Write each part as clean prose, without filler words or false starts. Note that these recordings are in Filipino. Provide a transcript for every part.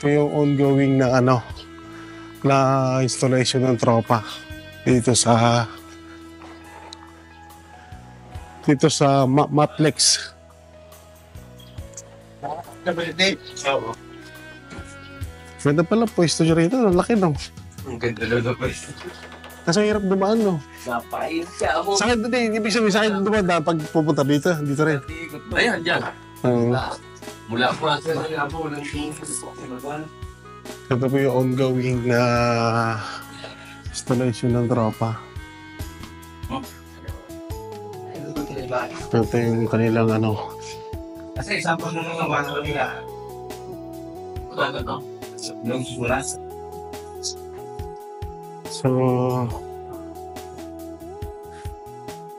Ito yung ongoing na na installation ng tropa dito sa Matlex. Ganda pala pwesto nyo rito. Ang laki, no? Ang ganda lang na pwesto. Kasi hirap dumaan, no? Napait siya ako. Sa akin, hindi. Ibig sabihin, sa akin dumaan pag pupunta dito. Dito rin. Ayan, dyan. Mula po sa labo ng Ito po yung ongoing na installation ng tropa. Ito yung kanilang Kasi isang pa nung mga bata nila. Ano to? Nung sulas. So,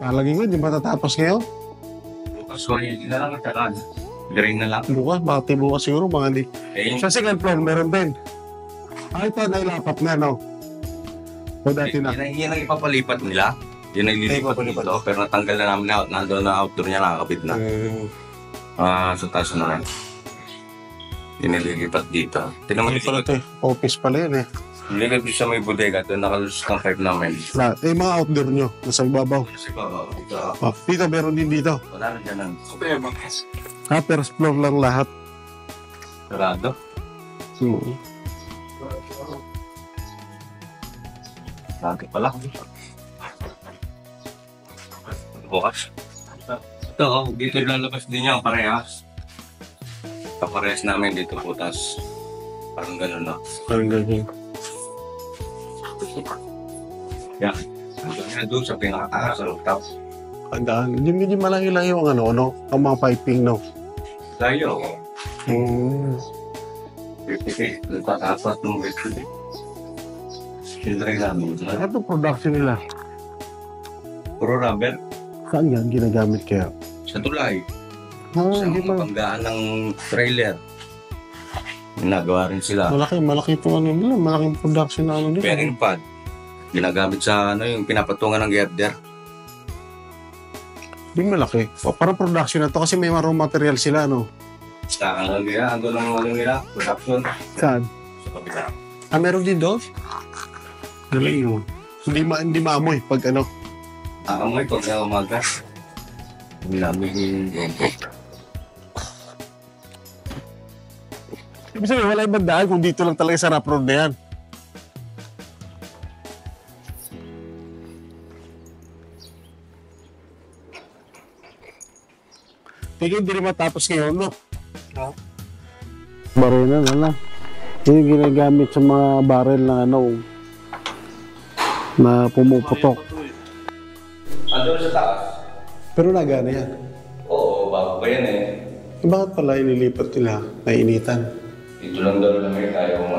palagi ko, di matatapos ngayon? Bukas ko yun na lang at saka. Garing na lang. Bukas, bakit bukas siguro mga hindi. Sa second floor, meron din. Ito, nailapat na, no? O dati na. Yan ang ipapalipat nila. Yan ang ililipat dito. Pero natanggal na namin out. Nandun na outdoor niya, nakakabit na. Sa taas na rin. Inililipat dito. Hindi pala ito eh. Office pala yun eh. Nililipat sa may bodega. Ito nakalusot ng pipe namin. Mga outdoor nyo, nasa ibabaw. Kasi ba, dito. Dito, meron din dito. Wala na dyan. First floor lang lahat. Sarado. Lagi pala. Bukas. Ito, dito lalabas din yung parehas. Kaparehas namin dito putas. Parang gano'n na. Parang ganyan. Yan. Hanggang na doon sa pinakataas sa rooftop. Andaan. Hindi malayo-layo ang ang mga piping, no? Layo. 50 feet. Nagpatapat ng wetsuit. Siyempre namin. Ito production nila. Puro rubber. Saan yan ginagamit kaya? Sa tulay. Sa Hindi pa. panggaan ng trailer. Ginagawa rin sila. Malaki po nila. Malaking production na nila. Bearing pad. Ginagamit sa yung pinapatungan ng girder. Hindi malaki. Parang production na to kasi may raw material sila, no? Sa nila, ando ng nila, production. Saan? Sa kabila. Meron din doon? Galing yun. Hindi maamoy pag Amoy pag na umaga. Nilamig yung gompo. Ibig sabihin, wala ibang daan kung dito lang talaga sa rough road na yan. Tingin hindi rin matapos ngayon, no? Barena na lang. Yung ginagamit sa mga barrel na na pumuputok. Ando sa taas? Pero nagana yan. Oo, bago pa yan eh. Bakit pala inilipat nila? Nainitan. Dito lang daw lamig tayo kung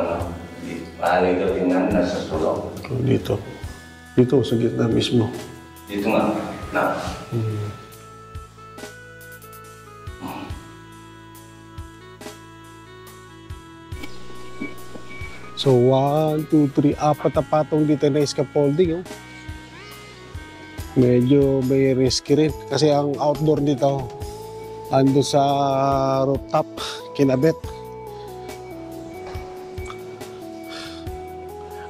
Pahalay daw tingnan, nasa sulok. Dito. Dito, sa gitna mismo. Dito nga, na. So, 1, 2, 3, 4 na patong dito na scaffolding. Medyo may risky rin. Kasi ang outdoor dito, ando sa rooftop, kinabit.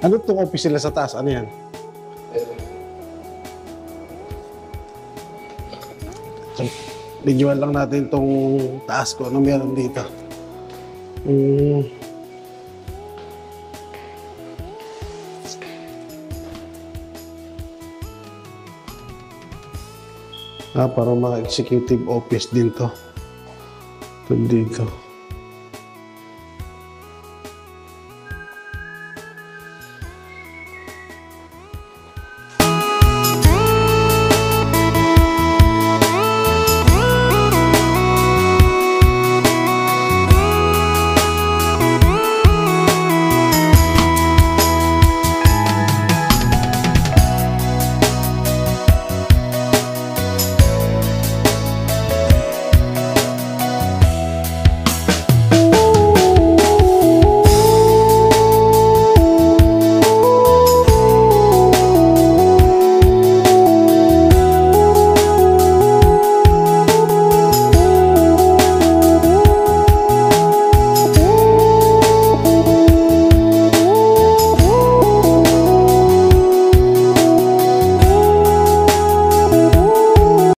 Ano itong office nila sa taas? Ano yan? Videoan lang natin itong taas ko. Ano meron dito? Parang mga executive office din to. Ito dito.